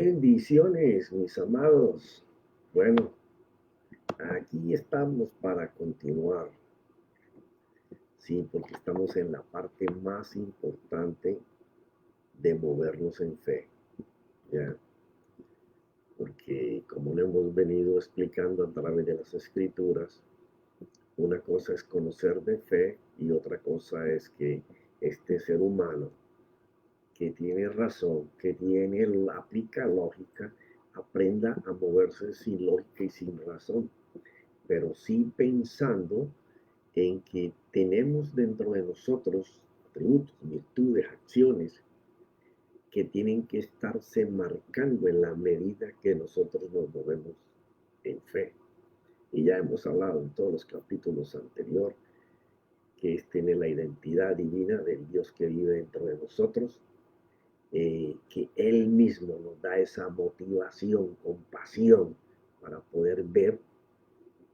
Bendiciones, mis amados. Bueno, aquí estamos para continuar. Sí, porque estamos en la parte más importante de movernos en fe. ¿Ya? Porque como lo hemos venido explicando a través de las escrituras, una cosa es conocer de fe y otra cosa es que este ser humano que tiene razón, aplica lógica, aprenda a moverse sin lógica y sin razón, pero sí pensando en que tenemos dentro de nosotros atributos, virtudes, acciones que tienen que estarse marcando en la medida que nosotros nos movemos en fe. Y ya hemos hablado en todos los capítulos anteriores que es tener la identidad divina del Dios que vive dentro de nosotros, que Él mismo nos da esa motivación, compasión para poder ver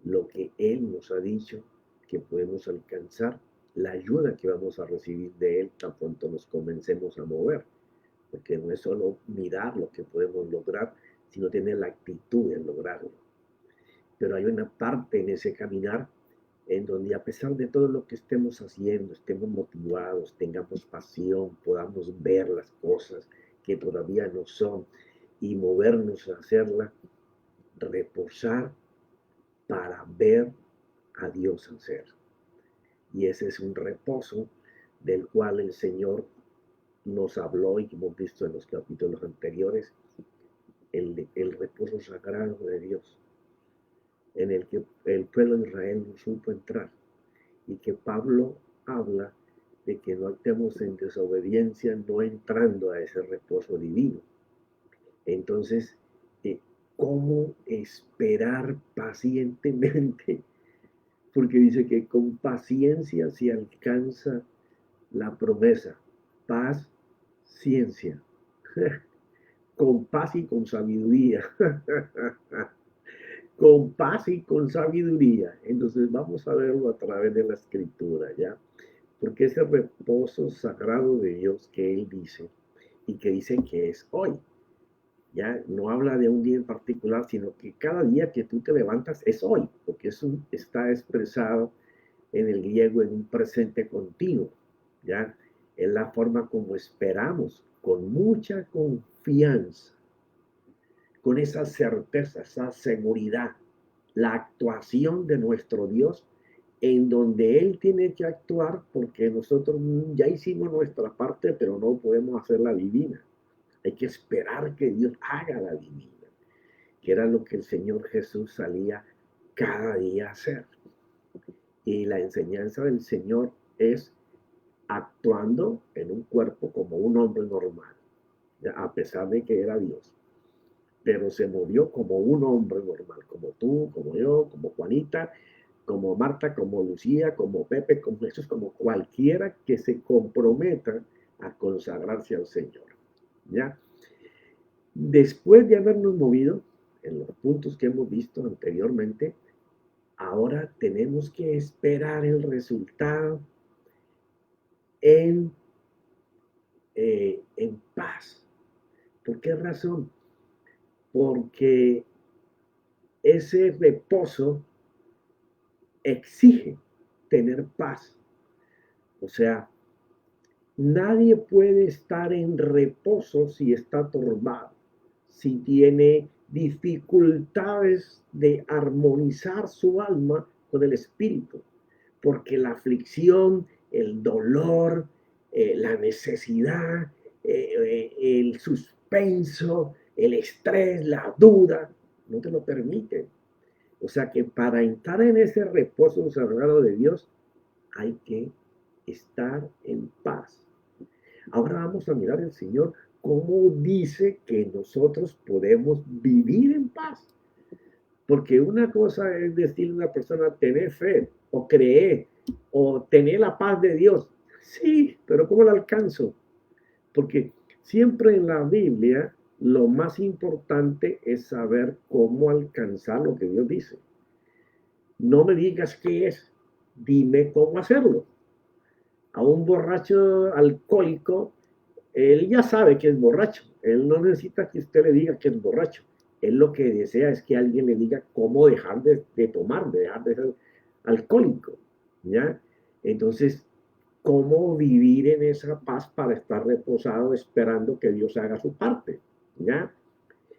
lo que Él nos ha dicho que podemos alcanzar, la ayuda que vamos a recibir de Él tan pronto nos comencemos a mover, porque no es solo mirar lo que podemos lograr, sino tener la actitud de lograrlo. Pero hay una parte en ese caminar en donde a pesar de todo lo que estemos haciendo, estemos motivados, tengamos pasión, podamos ver las cosas que todavía no son y movernos a hacerla, reposar para ver a Dios hacer. Y ese es un reposo del cual el Señor nos habló y que hemos visto en los capítulos anteriores, el reposo sagrado de Dios, en el que el pueblo de Israel no supo entrar, y que Pablo habla de que no estemos en desobediencia, no entrando a ese reposo divino. Entonces, ¿cómo esperar pacientemente? Porque dice que con paciencia se alcanza la promesa, paz, ciencia, con paz y con sabiduría. Con paz y con sabiduría. Entonces vamos a verlo a través de la escritura, ¿ya? Porque ese reposo sagrado de Dios que Él dice y que dice que es hoy, ¿ya? No habla de un día en particular, sino que cada día que tú te levantas es hoy, porque eso está expresado en el griego en un presente continuo, ¿ya? Es la forma como esperamos, con mucha confianza, con esa certeza, esa seguridad, la actuación de nuestro Dios en donde Él tiene que actuar porque nosotros ya hicimos nuestra parte, pero no podemos hacer la divina. Hay que esperar que Dios haga la divina, que era lo que el Señor Jesús salía cada día a hacer. Y la enseñanza del Señor es actuando en un cuerpo como un hombre normal, a pesar de que era Dios, pero se movió como un hombre normal, como tú, como yo, como Juanita, como Marta, como Lucía, como Pepe, como Jesús, como cualquiera que se comprometa a consagrarse al Señor. ¿Ya? Después de habernos movido en los puntos que hemos visto anteriormente, ahora tenemos que esperar el resultado en, en paz. ¿Por qué razón? Porque ese reposo exige tener paz. O sea, nadie puede estar en reposo si está turbado, si tiene dificultades de armonizar su alma con el espíritu, porque la aflicción, el dolor, la necesidad, el suspenso, el estrés, la duda, no te lo permiten. O sea que para entrar en ese reposo sagrado de Dios hay que estar en paz. Ahora vamos a mirar al Señor cómo dice que nosotros podemos vivir en paz. Porque una cosa es decirle a una persona, tener fe o creer o tener la paz de Dios. Sí, pero ¿cómo la alcanzo? Porque siempre en la Biblia lo más importante es saber cómo alcanzar lo que Dios dice. No me digas qué es, dime cómo hacerlo. A un borracho alcohólico Él ya sabe que es borracho. Él no necesita que usted le diga que es borracho. Él lo que desea es que alguien le diga cómo dejar de tomar, de dejar de ser alcohólico. ¿Ya? Entonces, ¿cómo vivir en esa paz para estar reposado esperando que Dios haga su parte? ¿Ya?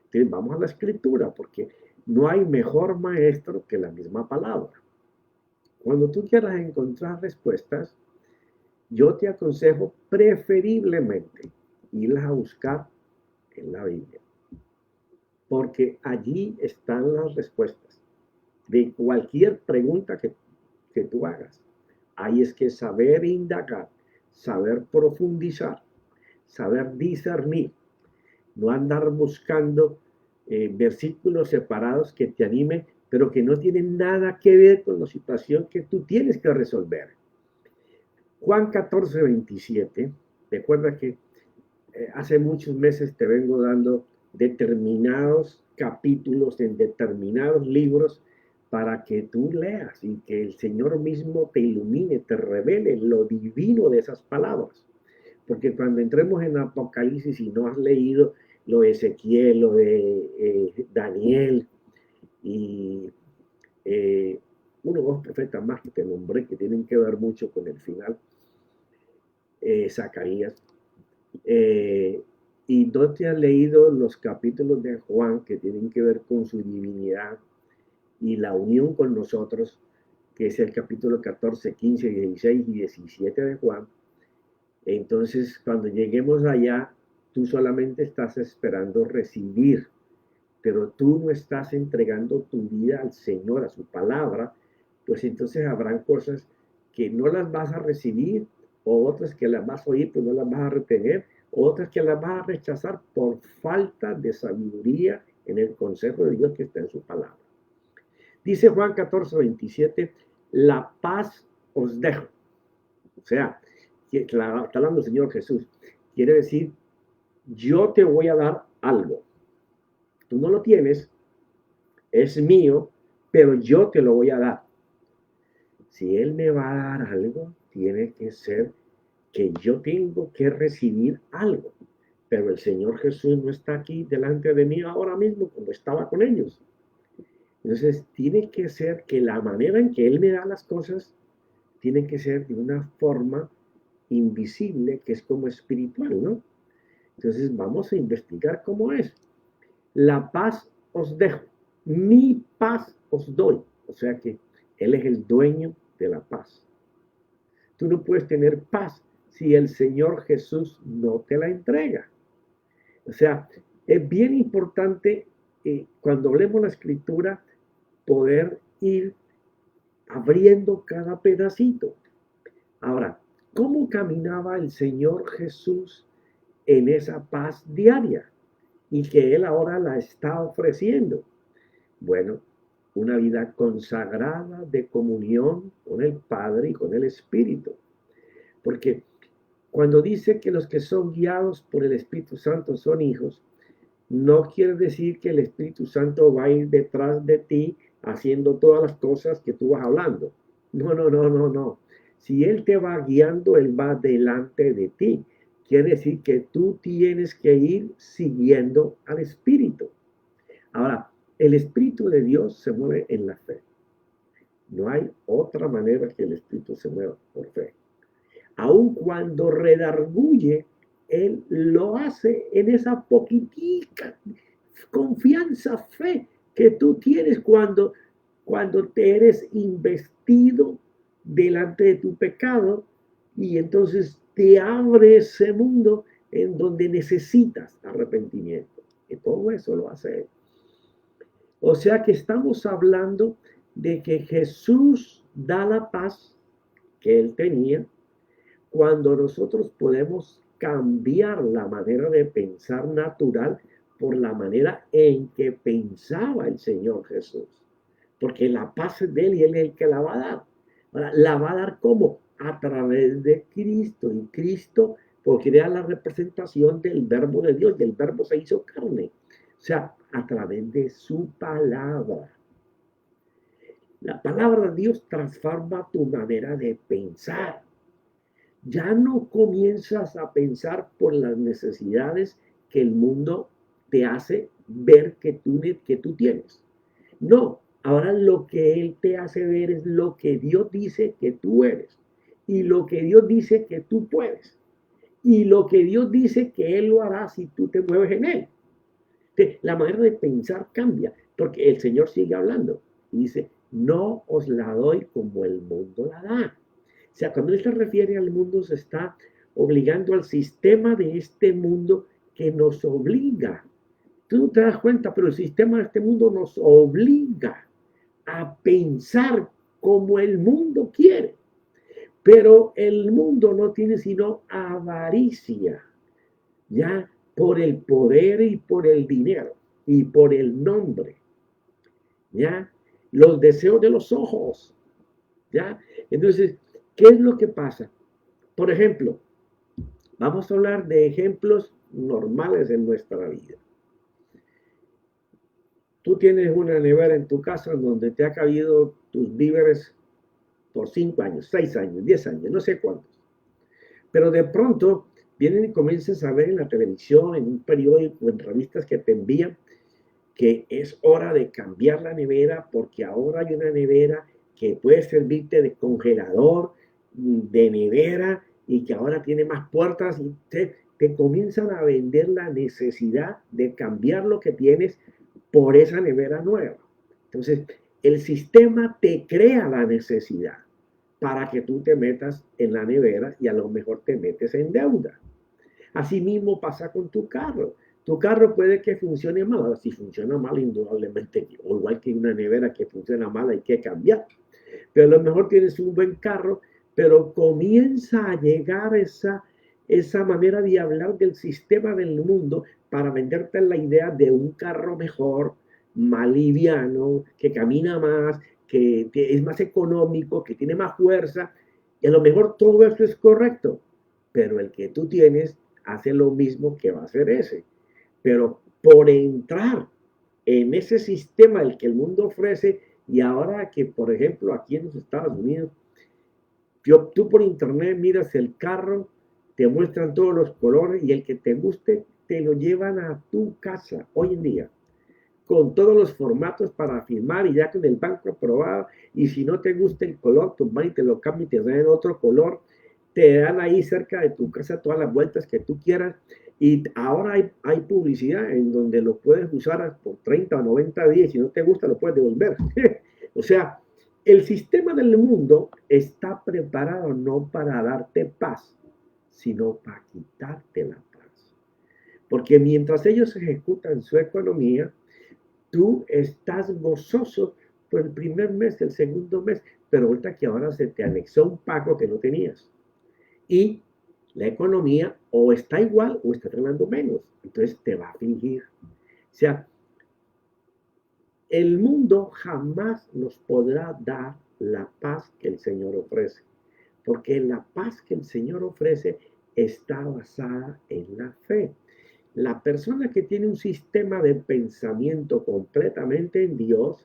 Entonces, vamos a la escritura, porque no hay mejor maestro que la misma palabra. Cuando tú quieras encontrar respuestas, yo te aconsejo preferiblemente irlas a buscar en la Biblia, porque allí están las respuestas de cualquier pregunta que tú hagas. Ahí es que saber indagar, saber profundizar, saber discernir, no andar buscando versículos separados que te animen, pero que no tienen nada que ver con la situación que tú tienes que resolver. Juan 14:27, recuerda que hace muchos meses te vengo dando determinados capítulos en determinados libros para que tú leas y que el Señor mismo te ilumine, te revele lo divino de esas palabras. Porque cuando entremos en Apocalipsis y no has leído lo de Ezequiel, lo de Daniel y eh, uno o dos profetas más que te nombré que tienen que ver mucho con el final, Zacarías, eh, y no te has leído los capítulos de Juan que tienen que ver con su divinidad y la unión con nosotros, que es el capítulo 14, 15, 16 y 17 de Juan. Entonces, cuando lleguemos allá, tú solamente estás esperando recibir, pero tú no estás entregando tu vida al Señor, a su palabra, pues entonces habrán cosas que no las vas a recibir, o otras que las vas a oír, pues no las vas a retener, otras que las vas a rechazar por falta de sabiduría en el consejo de Dios que está en su palabra. Dice Juan 14:27, la paz os dejo. O sea, está hablando el Señor Jesús. Quiere decir, yo te voy a dar algo. Tú no lo tienes, es mío, pero yo te lo voy a dar. Si Él me va a dar algo, tiene que ser que yo tengo que recibir algo. Pero el Señor Jesús no está aquí delante de mí ahora mismo como estaba con ellos. Entonces, tiene que ser que la manera en que Él me da las cosas tiene que ser de una forma invisible, que es como espiritual, ¿no? Entonces, vamos a investigar cómo es. La paz os dejo, mi paz os doy. O sea que Él es el dueño de la paz. Tú no puedes tener paz si el Señor Jesús no te la entrega. O sea, es bien importante cuando hablemos la escritura poder ir abriendo cada pedacito. Ahora, ¿cómo caminaba el Señor Jesús en esa paz diaria y que Él ahora la está ofreciendo? Bueno, una vida consagrada de comunión con el Padre y con el Espíritu. Porque cuando dice que los que son guiados por el Espíritu Santo son hijos, no quiere decir que el Espíritu Santo va a ir detrás de ti haciendo todas las cosas que tú vas hablando. No, no, no, no, no. Si Él te va guiando, Él va delante de ti. Quiere decir que tú tienes que ir siguiendo al Espíritu. Ahora, el Espíritu de Dios se mueve en la fe. No hay otra manera que el Espíritu se mueva por fe. Aun cuando redarguye, Él lo hace en esa poquitica confianza, fe que tú tienes cuando te eres investido delante de tu pecado y entonces te abre ese mundo en donde necesitas arrepentimiento. Y todo eso lo hace Él. O sea que estamos hablando de que Jesús da la paz que Él tenía cuando nosotros podemos cambiar la manera de pensar natural por la manera en que pensaba el Señor Jesús. Porque la paz es de Él y Él es el que la va a dar. Ahora, ¿la va a dar cómo? A través de Cristo. Y Cristo, porque era la representación del verbo de Dios, y el verbo se hizo carne. O sea, a través de su palabra. La palabra de Dios transforma tu manera de pensar. Ya no comienzas a pensar por las necesidades que el mundo te hace ver que tú tienes. No, ahora lo que Él te hace ver es lo que Dios dice que tú eres y lo que Dios dice que tú puedes y lo que Dios dice que Él lo hará si tú te mueves en Él. La manera de pensar cambia porque el Señor sigue hablando y dice, no os la doy como el mundo la da. O sea, cuando Él se refiere al mundo, se está obligando al sistema de este mundo que nos obliga. Tú no te das cuenta, pero el sistema de este mundo nos obliga a pensar como el mundo quiere. Pero el mundo no tiene sino avaricia, ya por el poder y por el dinero y por el nombre, ya los deseos de los ojos, ya. Entonces, ¿qué es lo que pasa? Por ejemplo, vamos a hablar de ejemplos normales en nuestra vida. Tú tienes una nevera en tu casa donde te ha cabido tus víveres por 5 años, 6 años, 10 años, no sé cuántos. Pero de pronto vienen y comienzas a ver en la televisión, en un periódico, en revistas que te envían, que es hora de cambiar la nevera porque ahora hay una nevera que puede servirte de congelador, de nevera y que ahora tiene más puertas y te comienzan a vender la necesidad de cambiar lo que tienes por esa nevera nueva. Entonces, el sistema te crea la necesidad para que tú te metas en la nevera y a lo mejor te metes en deuda. Asimismo pasa con tu carro. Tu carro puede que funcione mal. Ahora, si funciona mal, indudablemente, o igual que una nevera que funciona mal, hay que cambiar. Pero a lo mejor tienes un buen carro, pero comienza a llegar esa manera de hablar del sistema del mundo para venderte la idea de un carro mejor, más liviano, que camina más, que es más económico, que tiene más fuerza. Y a lo mejor todo esto es correcto, pero el que tú tienes hace lo mismo que va a hacer ese. Pero por entrar en ese sistema el que el mundo ofrece, y ahora que, por ejemplo, aquí en los Estados Unidos, tú por internet miras el carro, te muestran todos los colores y el que te guste te lo llevan a tu casa hoy en día, con todos los formatos para firmar y ya con el banco aprobado. Y si no te gusta el color, tú vas y te lo cambian y te dan otro color. Te dan ahí cerca de tu casa todas las vueltas que tú quieras. Y ahora hay publicidad en donde lo puedes usar por 30 o 90 días. Si no te gusta, lo puedes devolver. O sea, el sistema del mundo está preparado no para darte paz, sino para quitarte la paz. Porque mientras ellos ejecutan su economía, tú estás gozoso por el primer mes, el segundo mes, pero ahorita que ahora se te anexó un pago que no tenías. Y la economía o está igual o está ganando menos. Entonces te va a fingir. O sea, el mundo jamás nos podrá dar la paz que el Señor ofrece, porque la paz que el Señor ofrece está basada en la fe. La persona que tiene un sistema de pensamiento completamente en Dios,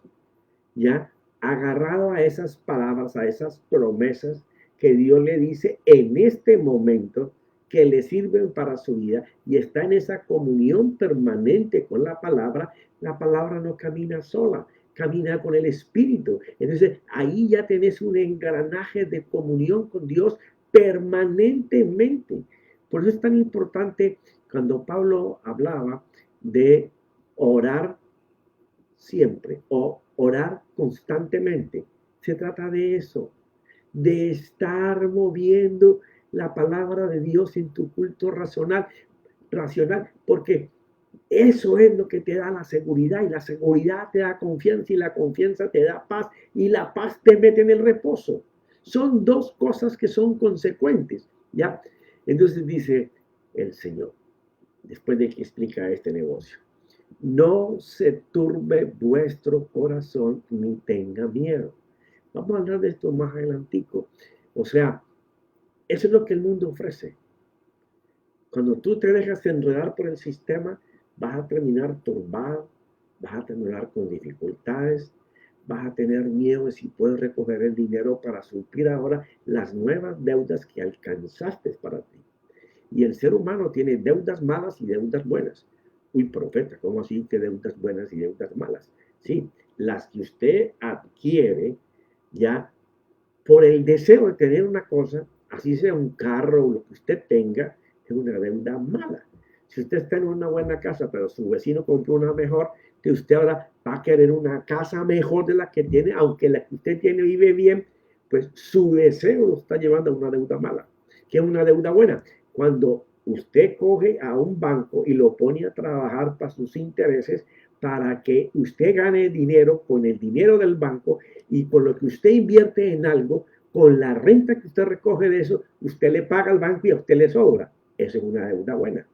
ya agarrado a esas palabras, a esas promesas que Dios le dice en este momento, que le sirven para su vida y está en esa comunión permanente con la palabra no camina sola, camina con el Espíritu. Entonces ahí ya tenés un engranaje de comunión con Dios permanentemente. Por eso es tan importante cuando Pablo hablaba de orar siempre o orar constantemente. Se trata de eso, de estar moviendo la palabra de Dios en tu culto racional, porque eso es lo que te da la seguridad y la seguridad te da confianza y la confianza te da paz y la paz te mete en el reposo. Son dos cosas que son consecuentes, ¿ya? Entonces dice el Señor, después de que explica este negocio. No se turbe vuestro corazón ni tenga miedo. Vamos a hablar de esto más adelantico. O sea, eso es lo que el mundo ofrece. Cuando tú te dejas enredar por el sistema, vas a terminar turbado, vas a terminar con dificultades, vas a tener miedo de si puedes recoger el dinero para suplir ahora las nuevas deudas que alcanzaste para ti. Y el ser humano tiene deudas malas y deudas buenas. Uy, profeta, ¿cómo así que deudas buenas y deudas malas? Sí, las que usted adquiere ya por el deseo de tener una cosa, así sea un carro o lo que usted tenga, es una deuda mala. Si usted está en una buena casa, pero su vecino compró una mejor, que usted ahora va a querer una casa mejor de la que tiene, aunque la que usted tiene vive bien, pues su deseo lo está llevando a una deuda mala. ¿Qué es una deuda buena? Cuando usted coge a un banco y lo pone a trabajar para sus intereses, para que usted gane dinero con el dinero del banco y con lo que usted invierte en algo, con la renta que usted recoge de eso, usted le paga al banco y a usted le sobra. Eso es una deuda buena.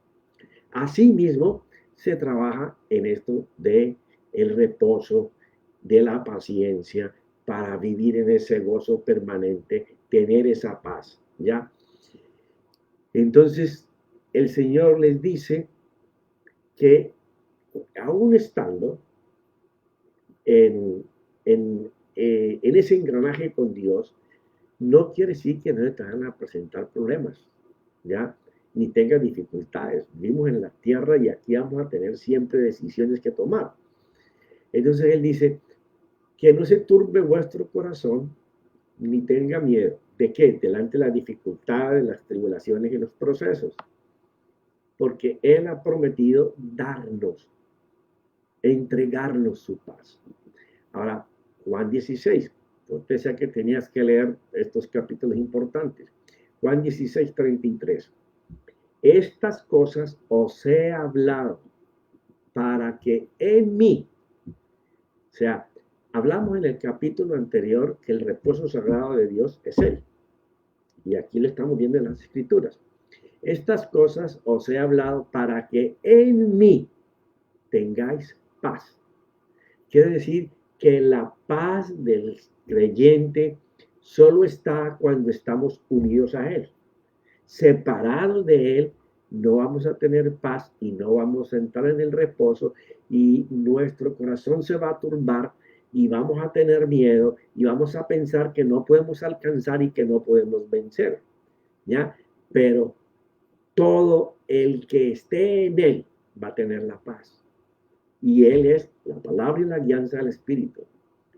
Asimismo, se trabaja en esto de el reposo, de la paciencia, para vivir en ese gozo permanente, tener esa paz, ¿ya? Entonces, el Señor les dice que aún estando en, en ese engranaje con Dios, no quiere decir que no te van a presentar problemas, ¿ya? Ni tengas dificultades. Vivimos en la tierra y aquí vamos a tener siempre decisiones que tomar. Entonces Él dice, que no se turbe vuestro corazón, ni tenga miedo. ¿De qué? Delante de las dificultades, las tribulaciones y los procesos. Porque Él ha prometido darnos, entregarnos su paz. Ahora, Juan 16. Yo pensé que tenías que leer estos capítulos importantes. Juan 16, 33. Estas cosas os he hablado para que en mí, o sea, hablamos en el capítulo anterior que el reposo sagrado de Dios es Él. Y aquí lo estamos viendo en las Escrituras. Estas cosas os he hablado para que en mí tengáis paz. Quiere decir que la paz del creyente solo está cuando estamos unidos a Él. Separados de Él, no vamos a tener paz y no vamos a entrar en el reposo y nuestro corazón se va a turbar y vamos a tener miedo y vamos a pensar que no podemos alcanzar y que no podemos vencer, ¿ya? Pero todo el que esté en Él va a tener la paz. Y Él es la palabra y la guianza del Espíritu.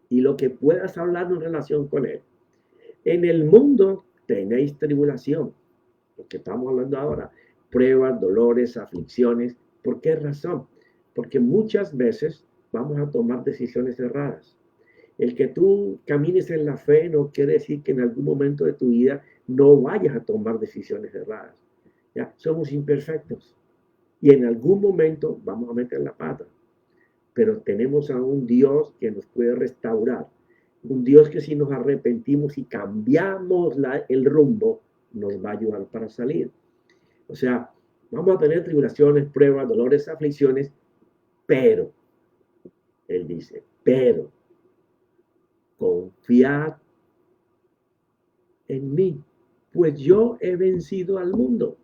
Y lo que puedas hablar en relación con Él. En el mundo tenéis tribulación, lo que estamos hablando ahora, pruebas, dolores, aflicciones. ¿Por qué razón? Porque muchas veces vamos a tomar decisiones erradas. El que tú camines en la fe no quiere decir que en algún momento de tu vida no vayas a tomar decisiones erradas. ¿Ya? Somos imperfectos y en algún momento vamos a meter la pata, pero tenemos a un Dios que nos puede restaurar, un Dios que si nos arrepentimos y cambiamos el rumbo, nos va a ayudar para salir. O sea, vamos a tener tribulaciones, pruebas, dolores, aflicciones, pero, Él dice, pero, confiad en mí, pues yo he vencido al mundo.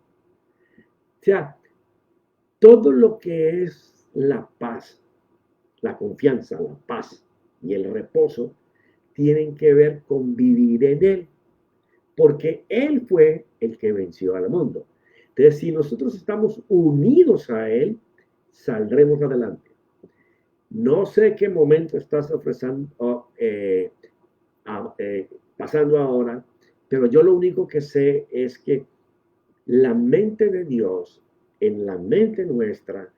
O sea, todo lo que es la paz, la confianza, la paz y el reposo tienen que ver con vivir en Él, porque Él fue el que venció al mundo. Entonces, si nosotros estamos unidos a Él, saldremos adelante. No sé qué momento estás pasando ahora, pero yo lo único que sé es que la mente de Dios, en la mente nuestra,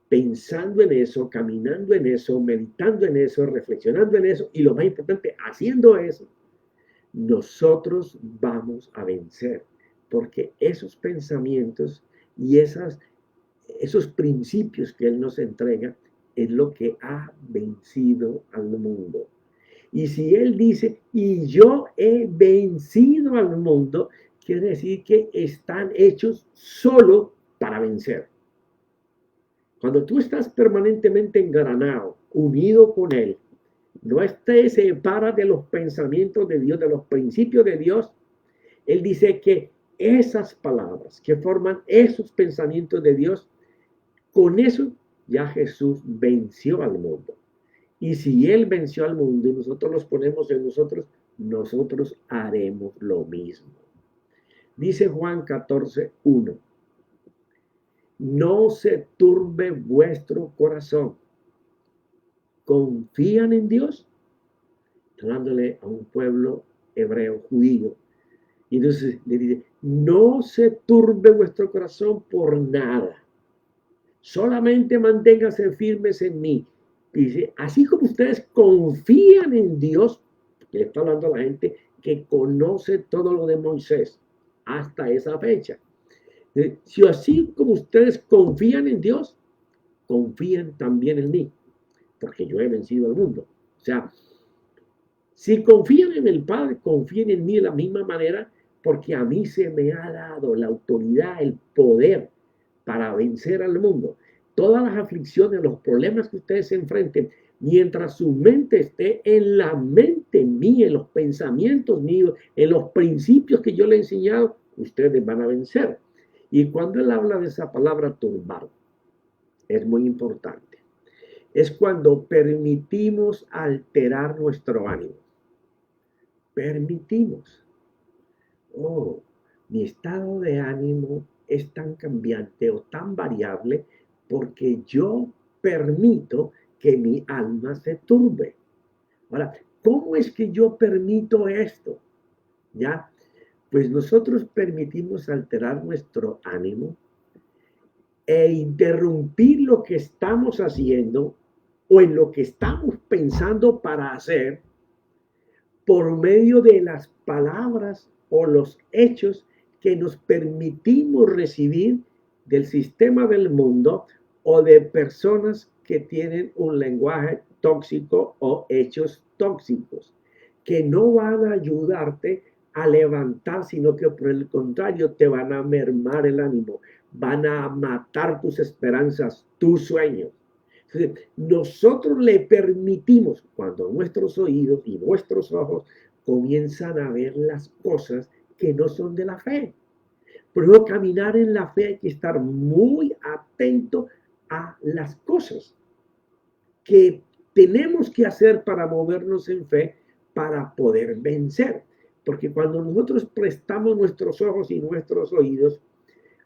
pensando en eso, caminando en eso, meditando en eso, reflexionando en eso y lo más importante, haciendo eso, nosotros vamos a vencer, porque esos pensamientos y esos principios que Él nos entrega es lo que ha vencido al mundo. Y si Él dice, y yo he vencido al mundo, quiere decir que están hechos solo para vencer. Cuando tú estás permanentemente engranado, unido con Él, no te separas de los pensamientos de Dios, de los principios de Dios. Él dice que esas palabras que forman esos pensamientos de Dios, con eso ya Jesús venció al mundo. Y si Él venció al mundo y nosotros los ponemos en nosotros, nosotros haremos lo mismo. Dice Juan 14:1. No se turbe vuestro corazón. ¿Confían en Dios? Hablándole a un pueblo hebreo, judío. Y entonces le dice, no se turbe vuestro corazón por nada. Solamente manténganse firmes en mí. Dice, así como ustedes confían en Dios, le está hablando a la gente que conoce todo lo de Moisés hasta esa fecha. Si así como ustedes confían en Dios, confían también en mí, porque yo he vencido al mundo. O sea, si confían en el Padre, confíen en mí de la misma manera, porque a mí se me ha dado la autoridad, el poder para vencer al mundo. Todas las aflicciones, los problemas que ustedes se enfrenten, mientras su mente esté en la mente mía, en los pensamientos míos, en los principios que yo le he enseñado, ustedes van a vencer. Y cuando él habla de esa palabra turbar, es muy importante. Es cuando permitimos alterar nuestro ánimo. Permitimos. Oh, mi estado de ánimo es tan cambiante o tan variable porque yo permito que mi alma se turbe. Ahora, ¿cómo es que yo permito esto? ¿Ya? Pues nosotros permitimos alterar nuestro ánimo e interrumpir lo que estamos haciendo o en lo que estamos pensando para hacer por medio de las palabras o los hechos que nos permitimos recibir del sistema del mundo o de personas que tienen un lenguaje tóxico o hechos tóxicos, que no van a ayudarte a levantar, sino que por el contrario te van a mermar el ánimo, van a matar tus esperanzas, tus sueños. Nosotros le permitimos, cuando nuestros oídos y nuestros ojos comienzan a ver las cosas que no son de la fe. Pero caminar en la fe hay que estar muy atento a las cosas que tenemos que hacer para movernos en fe, para poder vencer. Porque cuando nosotros prestamos nuestros ojos y nuestros oídos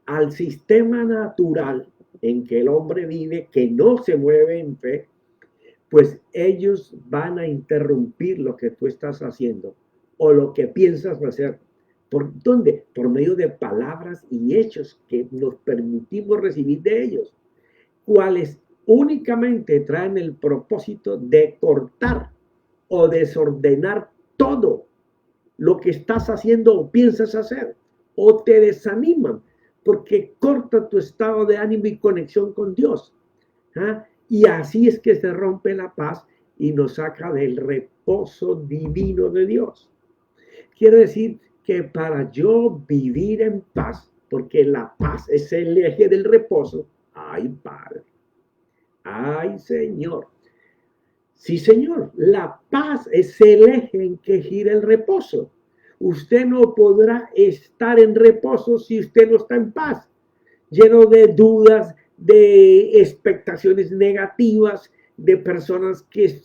al sistema natural en que el hombre vive, que no se mueve en fe, pues ellos van a interrumpir lo que tú estás haciendo o lo que piensas hacer. ¿Por dónde? Por medio de palabras y hechos que nos permitimos recibir de ellos, cuales únicamente traen el propósito de cortar o desordenar todo lo que estás haciendo o piensas hacer, o te desaniman porque corta tu estado de ánimo y conexión con Dios. ¿Ah? Y así es que se rompe la paz y nos saca del reposo divino de Dios. Quiere decir que para yo vivir en paz, porque la paz es el eje del reposo, ay Padre, ay Señor. Sí, Señor, la paz es el eje en que gira el reposo. Usted no podrá estar en reposo si usted no está en paz, lleno de dudas, de expectaciones negativas, de personas que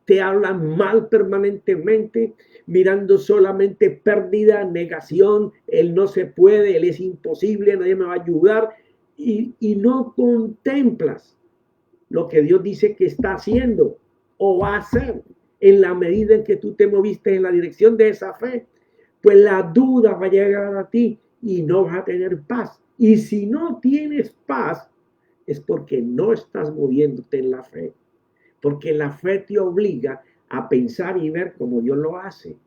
te hablan mal permanentemente, mirando solamente pérdida, negación, él no se puede, él es imposible, nadie me va a ayudar, y no contemplas lo que Dios dice que está haciendo o va a hacer en la medida en que tú te moviste en la dirección de esa fe, pues la duda va a llegar a ti y no vas a tener paz. Y si no tienes paz, es porque no estás moviéndote en la fe. Porque la fe te obliga a pensar y ver como Dios lo hace.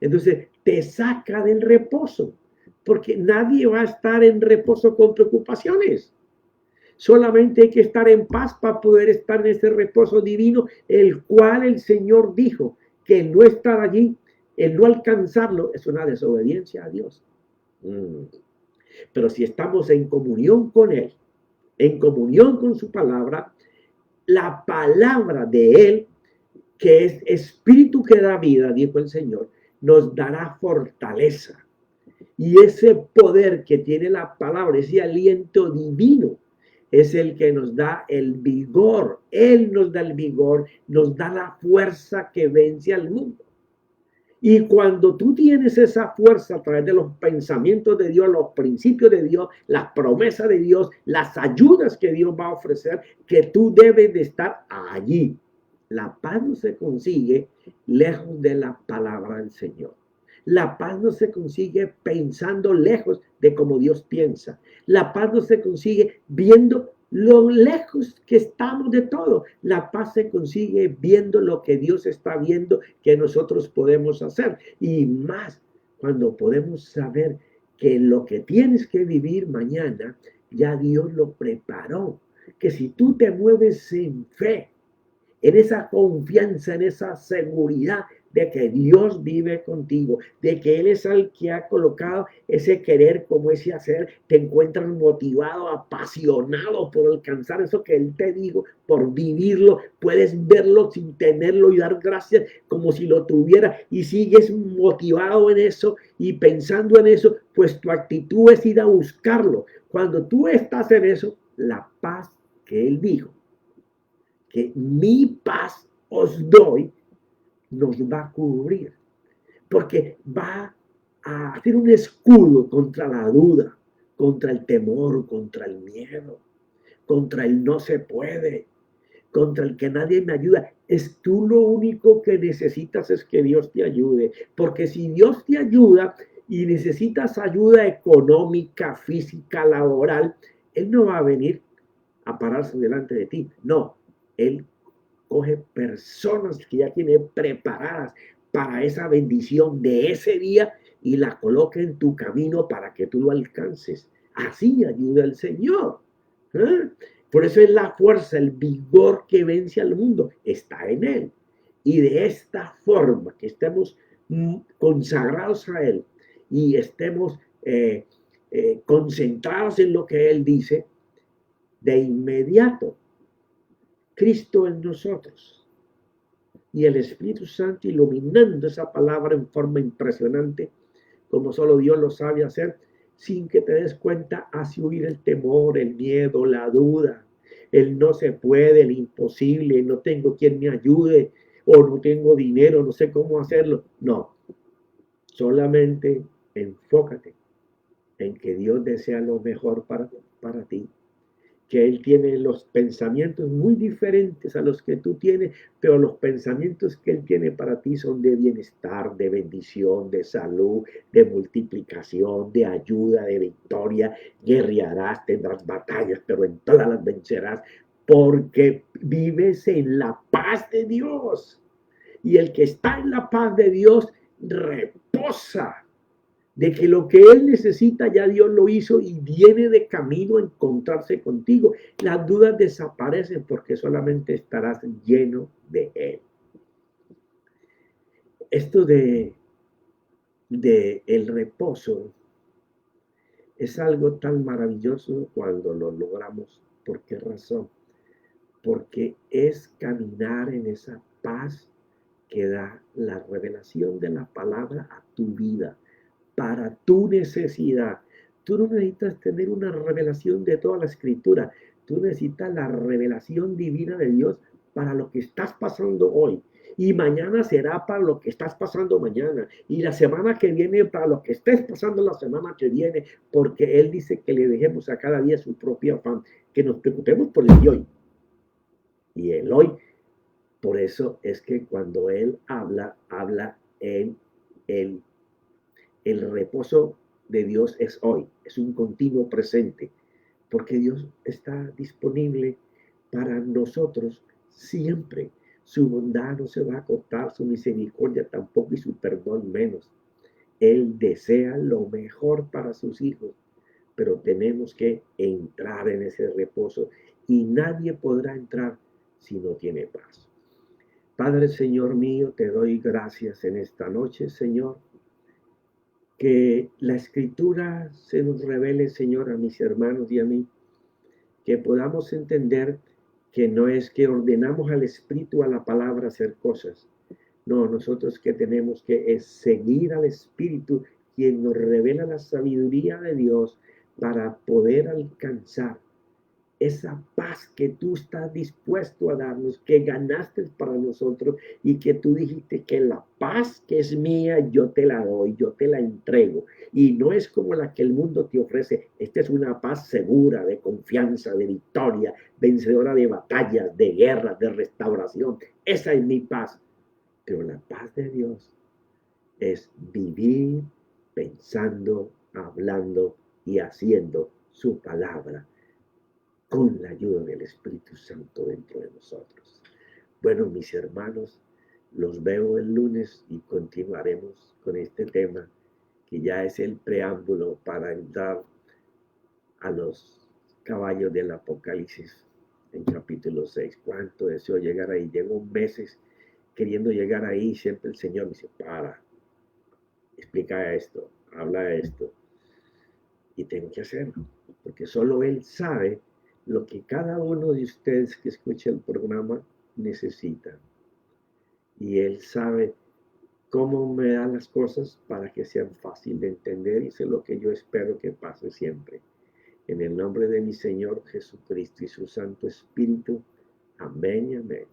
Entonces, te saca del reposo. Porque nadie va a estar en reposo con preocupaciones. Solamente hay que estar en paz para poder estar en ese reposo divino, el cual el Señor dijo que el no estar allí, el no alcanzarlo, es una desobediencia a Dios. Pero si estamos en comunión con Él, en comunión con su palabra, la palabra de Él, que es espíritu que da vida, dijo el Señor, nos dará fortaleza. Y ese poder que tiene la palabra, ese aliento divino, es el que nos da el vigor. Él nos da el vigor, nos da la fuerza que vence al mundo. Y cuando tú tienes esa fuerza a través de los pensamientos de Dios, los principios de Dios, las promesas de Dios, las ayudas que Dios va a ofrecer, que tú debes de estar allí. La paz no se consigue lejos de la palabra del Señor. La paz no se consigue pensando lejos de como Dios piensa. La paz no se consigue viendo lo lejos que estamos de todo. La paz se consigue viendo lo que Dios está viendo que nosotros podemos hacer. Y más cuando podemos saber que lo que tienes que vivir mañana, ya Dios lo preparó. Que si tú te mueves en fe, en esa confianza, en esa seguridad de que Dios vive contigo, de que Él es el que ha colocado ese querer como ese hacer, te encuentras motivado, apasionado por alcanzar eso que Él te dijo, por vivirlo, puedes verlo sin tenerlo y dar gracias como si lo tuviera y sigues motivado en eso y pensando en eso, pues tu actitud es ir a buscarlo. Cuando tú estás en eso, la paz que Él dijo, que mi paz os doy, nos va a cubrir, porque va a hacer un escudo contra la duda, contra el temor, contra el miedo, contra el no se puede, contra el que nadie me ayuda. Es tú lo único que necesitas es que Dios te ayude, porque si Dios te ayuda y necesitas ayuda económica, física, laboral, Él no va a venir a pararse delante de ti, no, Él coge personas que ya tiene preparadas para esa bendición de ese día y la coloca en tu camino para que tú lo alcances. Así ayuda el Señor. ¿Eh? Por eso es la fuerza, el vigor que vence al mundo, está en Él. Y de esta forma que estemos consagrados a Él y estemos concentrados en lo que Él dice, de inmediato Cristo en nosotros y el Espíritu Santo iluminando esa palabra en forma impresionante, como solo Dios lo sabe hacer, sin que te des cuenta, hace huir el temor, el miedo, la duda, el no se puede, el imposible, no tengo quien me ayude, o no tengo dinero, no sé cómo hacerlo. No, solamente enfócate en que Dios desea lo mejor para ti, que Él tiene los pensamientos muy diferentes a los que tú tienes, pero los pensamientos que Él tiene para ti son de bienestar, de bendición, de salud, de multiplicación, de ayuda, de victoria. Guerrearás, tendrás batallas, pero en todas las vencerás, porque vives en la paz de Dios. Y el que está en la paz de Dios reposa de que lo que Él necesita ya Dios lo hizo y viene de camino a encontrarse contigo. Las dudas desaparecen porque solamente estarás lleno de Él. Esto de el reposo es algo tan maravilloso cuando lo logramos. ¿Por qué razón? Porque es caminar en esa paz que da la revelación de la palabra a tu vida, para tu necesidad. Tú no necesitas tener una revelación de toda la escritura. Tú necesitas la revelación divina de Dios para lo que estás pasando hoy. Y mañana será para lo que estás pasando mañana. Y la semana que viene para lo que estés pasando la semana que viene. Porque Él dice que le dejemos a cada día su propio afán. Que nos preocupemos por el de hoy. Y el hoy, por eso es que cuando Él habla, habla en el reposo de Dios es hoy, es un continuo presente, porque Dios está disponible para nosotros siempre. Su bondad no se va a cortar, su misericordia tampoco y su perdón menos. Él desea lo mejor para sus hijos, pero tenemos que entrar en ese reposo y nadie podrá entrar si no tiene paz. Padre, Señor mío, te doy gracias en esta noche, Señor, que la escritura se nos revele, Señor, a mis hermanos y a mí, que podamos entender que no es que ordenamos al Espíritu, a la palabra, hacer cosas. No, nosotros que tenemos que es seguir al Espíritu, quien nos revela la sabiduría de Dios para poder alcanzar esa paz que tú estás dispuesto a darnos, que ganaste para nosotros y que tú dijiste que la paz que es mía, yo te la doy, yo te la entrego. Y no es como la que el mundo te ofrece. Esta es una paz segura, de confianza, de victoria, vencedora de batallas, de guerras, de restauración. Esa es mi paz. Pero la paz de Dios es vivir pensando, hablando y haciendo su palabra con la ayuda del Espíritu Santo dentro de nosotros. Bueno, mis hermanos, los veo el lunes y continuaremos con este tema que ya es el preámbulo para entrar a los caballos del Apocalipsis en capítulo 6. ¿Cuánto deseo llegar ahí? Llevo meses queriendo llegar ahí y siempre el Señor me dice, para, explica esto, habla esto. Y tengo que hacerlo, porque solo Él sabe lo que cada uno de ustedes que escucha el programa necesita. Y Él sabe cómo me da las cosas para que sean fáciles de entender y eso es lo que yo espero que pase siempre. En el nombre de mi Señor Jesucristo y su Santo Espíritu. Amén y amén.